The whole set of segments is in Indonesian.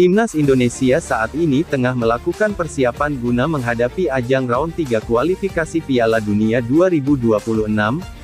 Timnas Indonesia saat ini tengah melakukan persiapan guna menghadapi ajang round 3 kualifikasi Piala Dunia 2026.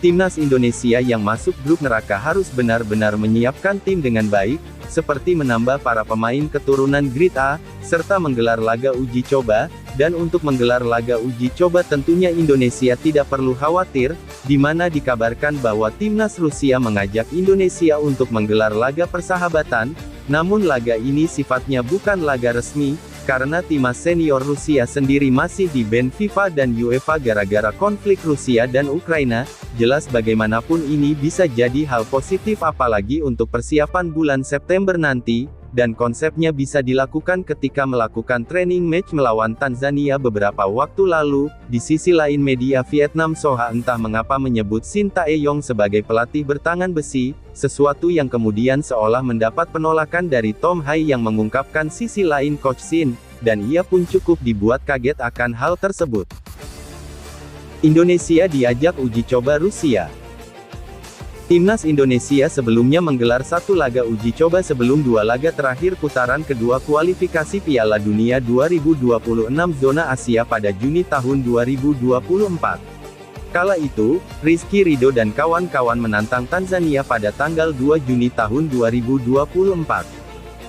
Timnas Indonesia yang masuk grup neraka harus benar-benar menyiapkan tim dengan baik, seperti menambah para pemain keturunan Grade A, serta menggelar laga uji coba. Dan untuk menggelar laga uji coba tentunya Indonesia tidak perlu khawatir, di mana dikabarkan bahwa Timnas Rusia mengajak Indonesia untuk menggelar laga persahabatan. Namun laga ini sifatnya bukan laga resmi, karena timnas senior Rusia sendiri masih di-ban FIFA dan UEFA gara-gara konflik Rusia dan Ukraina. Jelas bagaimanapun ini bisa jadi hal positif apalagi untuk persiapan bulan September nanti, dan konsepnya bisa dilakukan ketika melakukan training match melawan Tanzania beberapa waktu lalu. Di sisi lain media Vietnam Soha entah mengapa menyebut Shin Tae-yong sebagai pelatih bertangan besi, sesuatu yang kemudian seolah mendapat penolakan dari Tom Hai yang mengungkapkan sisi lain Coach Shin, dan ia pun cukup dibuat kaget akan hal tersebut. Indonesia diajak uji coba Rusia. Timnas Indonesia sebelumnya menggelar satu laga uji coba sebelum dua laga terakhir putaran kedua kualifikasi Piala Dunia 2026 zona Asia pada Juni tahun 2024. Kala itu, Rizky Ridho dan kawan-kawan menantang Tanzania pada tanggal 2 Juni tahun 2024.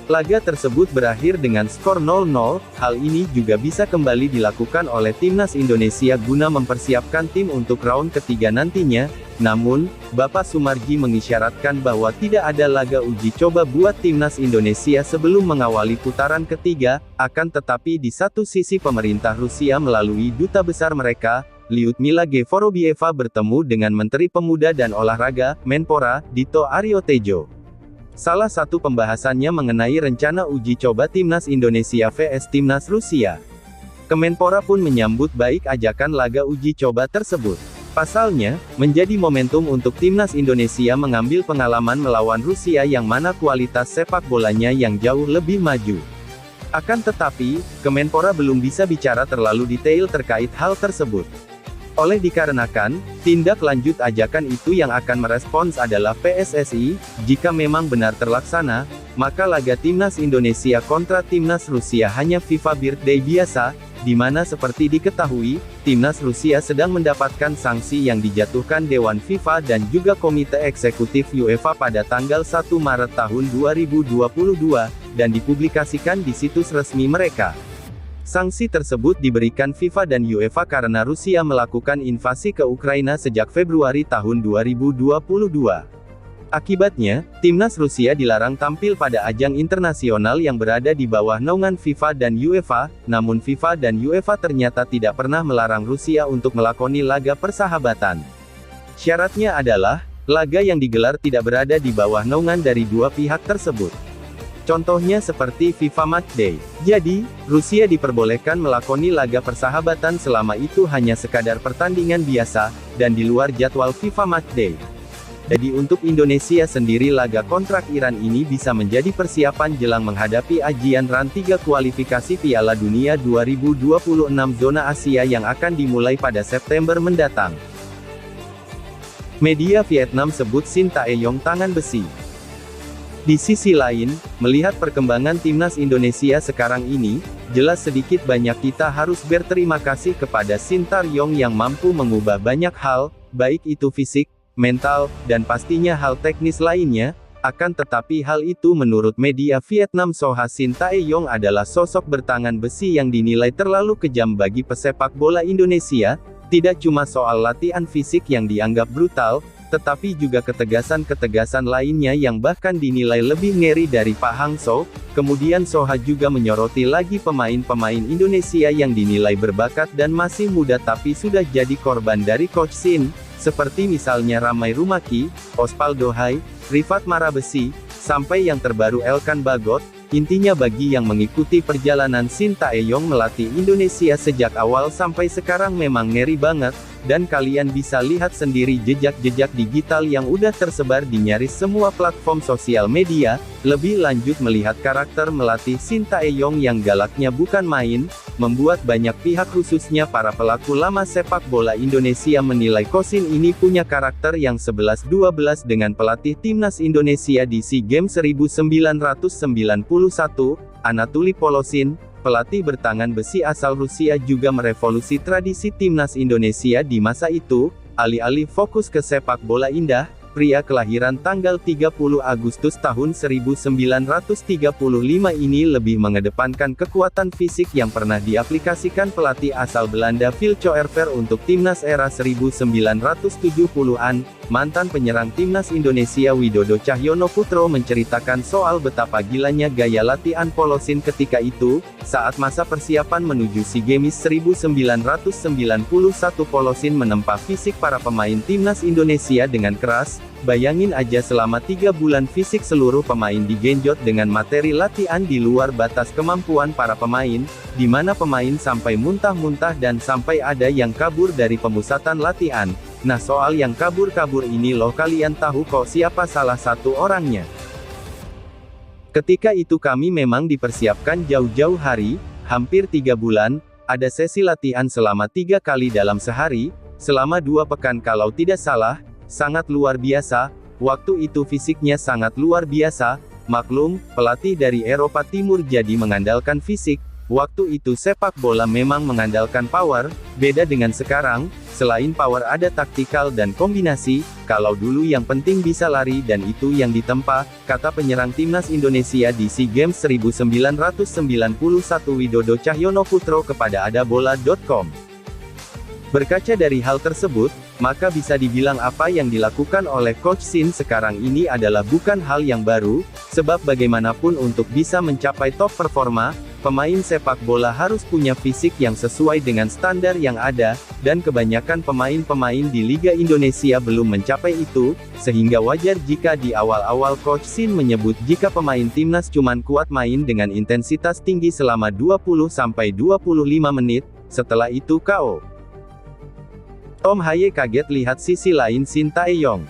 Laga tersebut berakhir dengan skor 0-0, hal ini juga bisa kembali dilakukan oleh Timnas Indonesia guna mempersiapkan tim untuk round ketiga nantinya. Namun, Bapak Sumarji mengisyaratkan bahwa tidak ada laga uji coba buat Timnas Indonesia sebelum mengawali putaran ketiga, akan tetapi di satu sisi pemerintah Rusia melalui duta besar mereka, Lyudmila Gevorobieva bertemu dengan Menteri Pemuda dan Olahraga, Menpora, Dito Aryo Tejo. Salah satu pembahasannya mengenai rencana uji coba Timnas Indonesia vs Timnas Rusia. Kemenpora pun menyambut baik ajakan laga uji coba tersebut. Pasalnya, menjadi momentum untuk Timnas Indonesia mengambil pengalaman melawan Rusia yang mana kualitas sepak bolanya yang jauh lebih maju. Akan tetapi, Kemenpora belum bisa bicara terlalu detail terkait hal tersebut. Oleh dikarenakan, tindak lanjut ajakan itu yang akan merespons adalah PSSI. Jika memang benar terlaksana, maka laga Timnas Indonesia kontra Timnas Rusia hanya FIFA Birthday biasa, di mana seperti diketahui, Timnas Rusia sedang mendapatkan sanksi yang dijatuhkan Dewan FIFA dan juga Komite Eksekutif UEFA pada tanggal 1 Maret tahun 2022, dan dipublikasikan di situs resmi mereka. Sanksi tersebut diberikan FIFA dan UEFA karena Rusia melakukan invasi ke Ukraina sejak Februari tahun 2022. Akibatnya, Timnas Rusia dilarang tampil pada ajang internasional yang berada di bawah naungan FIFA dan UEFA, namun FIFA dan UEFA ternyata tidak pernah melarang Rusia untuk melakoni laga persahabatan. Syaratnya adalah, laga yang digelar tidak berada di bawah naungan dari dua pihak tersebut. Contohnya seperti FIFA Matchday. Jadi, Rusia diperbolehkan melakoni laga persahabatan selama itu hanya sekadar pertandingan biasa, dan di luar jadwal FIFA Matchday. Jadi untuk Indonesia sendiri laga kontrak Iran ini bisa menjadi persiapan jelang menghadapi ajian round 3 kualifikasi Piala Dunia 2026 zona Asia yang akan dimulai pada September mendatang. Media Vietnam sebut Shin Tae-yong tangan besi. Di sisi lain, melihat perkembangan Timnas Indonesia sekarang ini, jelas sedikit banyak kita harus berterima kasih kepada Shin Tae-yong yang mampu mengubah banyak hal, baik itu fisik, mental, dan pastinya hal teknis lainnya. Akan tetapi hal itu menurut media Vietnam Soha Shin Tae-yong adalah sosok bertangan besi yang dinilai terlalu kejam bagi pesepak bola Indonesia, tidak cuma soal latihan fisik yang dianggap brutal, tetapi juga ketegasan-ketegasan lainnya yang bahkan dinilai lebih ngeri dari Pak Hangso. Kemudian Soha juga menyoroti lagi pemain-pemain Indonesia yang dinilai berbakat dan masih muda tapi sudah jadi korban dari Coach Shin, seperti misalnya Ramai Rumaki, Osvaldo Hai, Rifat Marabesi, sampai yang terbaru Elkan Bagot. Intinya bagi yang mengikuti perjalanan Shin Tae-yong melatih Indonesia sejak awal sampai sekarang memang ngeri banget, dan kalian bisa lihat sendiri jejak-jejak digital yang udah tersebar di nyaris semua platform sosial media. Lebih lanjut melihat karakter melatih Shin Tae-yong yang galaknya bukan main, membuat banyak pihak khususnya para pelaku lama sepak bola Indonesia menilai Coach Shin ini punya karakter yang 11-12 dengan pelatih Timnas Indonesia di SEA Games 1991, Anatoly Polosin, pelatih bertangan besi asal Rusia juga merevolusi tradisi timnas Indonesia di masa itu. Alih-alih fokus ke sepak bola indah, pria kelahiran tanggal 30 Agustus tahun 1935 ini lebih mengedepankan kekuatan fisik yang pernah diaplikasikan pelatih asal Belanda Vilco Erver untuk timnas era 1970-an. Mantan penyerang timnas Indonesia Widodo Cahyono Putro menceritakan soal betapa gilanya gaya latihan Polosin ketika itu, saat masa persiapan menuju SEA Games 1991. Polosin menempa fisik para pemain timnas Indonesia dengan keras. Bayangin aja selama 3 bulan fisik seluruh pemain digenjot dengan materi latihan di luar batas kemampuan para pemain, di mana pemain sampai muntah-muntah dan sampai ada yang kabur dari pemusatan latihan. Nah, soal yang kabur-kabur ini loh, kalian tahu kok siapa salah satu orangnya? Ketika itu kami memang dipersiapkan jauh-jauh hari, hampir 3 bulan, ada sesi latihan selama 3 kali dalam sehari, selama 2 pekan kalau tidak salah, sangat luar biasa. Waktu itu fisiknya sangat luar biasa. Maklum, pelatih dari Eropa Timur jadi mengandalkan fisik. Waktu itu sepak bola memang mengandalkan power, beda dengan sekarang. Selain power ada taktikal dan kombinasi. Kalau dulu yang penting bisa lari dan itu yang ditempa, kata penyerang timnas Indonesia di SEA Games 1991 Widodo Cahyono Putro kepada adabola.com. Berkaca dari hal tersebut, maka bisa dibilang apa yang dilakukan oleh Coach Shin sekarang ini adalah bukan hal yang baru, sebab bagaimanapun untuk bisa mencapai top performa, pemain sepak bola harus punya fisik yang sesuai dengan standar yang ada, dan kebanyakan pemain-pemain di Liga Indonesia belum mencapai itu, sehingga wajar jika di awal-awal Coach Shin menyebut jika pemain timnas cuman kuat main dengan intensitas tinggi selama 20-25 menit, setelah itu KO. Tom Haye kaget lihat sisi lain Shin Tae-yong.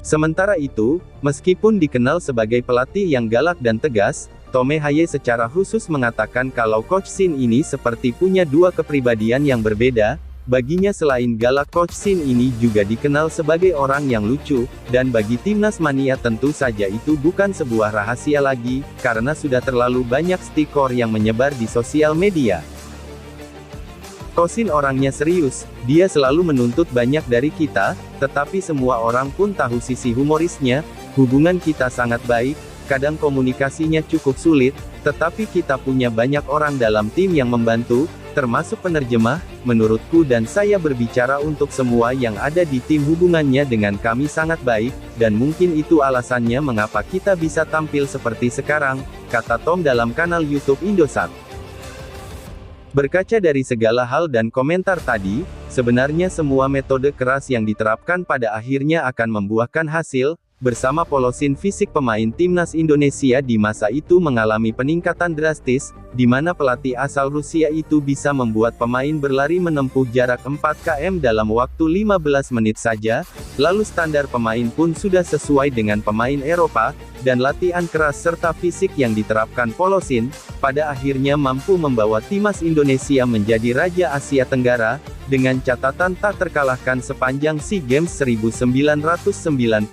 Sementara itu, meskipun dikenal sebagai pelatih yang galak dan tegas, Tom Haye secara khusus mengatakan kalau Coach Shin ini seperti punya 2 kepribadian yang berbeda. Baginya selain galak, Coach Shin ini juga dikenal sebagai orang yang lucu, dan bagi timnas mania tentu saja itu bukan sebuah rahasia lagi, karena sudah terlalu banyak stiker yang menyebar di sosial media. Coach Shin orangnya serius, dia selalu menuntut banyak dari kita, tetapi semua orang pun tahu sisi humorisnya. Hubungan kita sangat baik, kadang komunikasinya cukup sulit, tetapi kita punya banyak orang dalam tim yang membantu, termasuk penerjemah. Menurutku dan saya berbicara untuk semua yang ada di tim, hubungannya dengan kami sangat baik, dan mungkin itu alasannya mengapa kita bisa tampil seperti sekarang, kata Tom dalam kanal YouTube Indosat. Berkaca dari segala hal dan komentar tadi, sebenarnya semua metode keras yang diterapkan pada akhirnya akan membuahkan hasil. Bersama Polosin, fisik pemain timnas Indonesia di masa itu mengalami peningkatan drastis, di mana pelatih asal Rusia itu bisa membuat pemain berlari menempuh jarak 4 km dalam waktu 15 menit saja, lalu standar pemain pun sudah sesuai dengan pemain Eropa, dan latihan keras serta fisik yang diterapkan Polosin, pada akhirnya mampu membawa timnas Indonesia menjadi Raja Asia Tenggara, dengan catatan tak terkalahkan sepanjang SEA Games 1991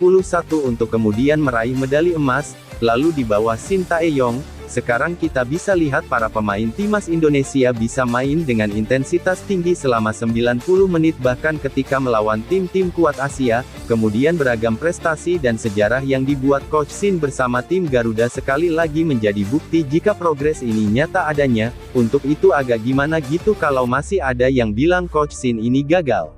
untuk kemudian meraih medali emas, lalu di bawah Shin Tae-yong. Sekarang kita bisa lihat para pemain timnas Indonesia bisa main dengan intensitas tinggi selama 90 menit bahkan ketika melawan tim-tim kuat Asia. Kemudian beragam prestasi dan sejarah yang dibuat Coach Shin bersama tim Garuda sekali lagi menjadi bukti jika progres ini nyata adanya. Untuk itu agak gimana gitu kalau masih ada yang bilang Coach Shin ini gagal.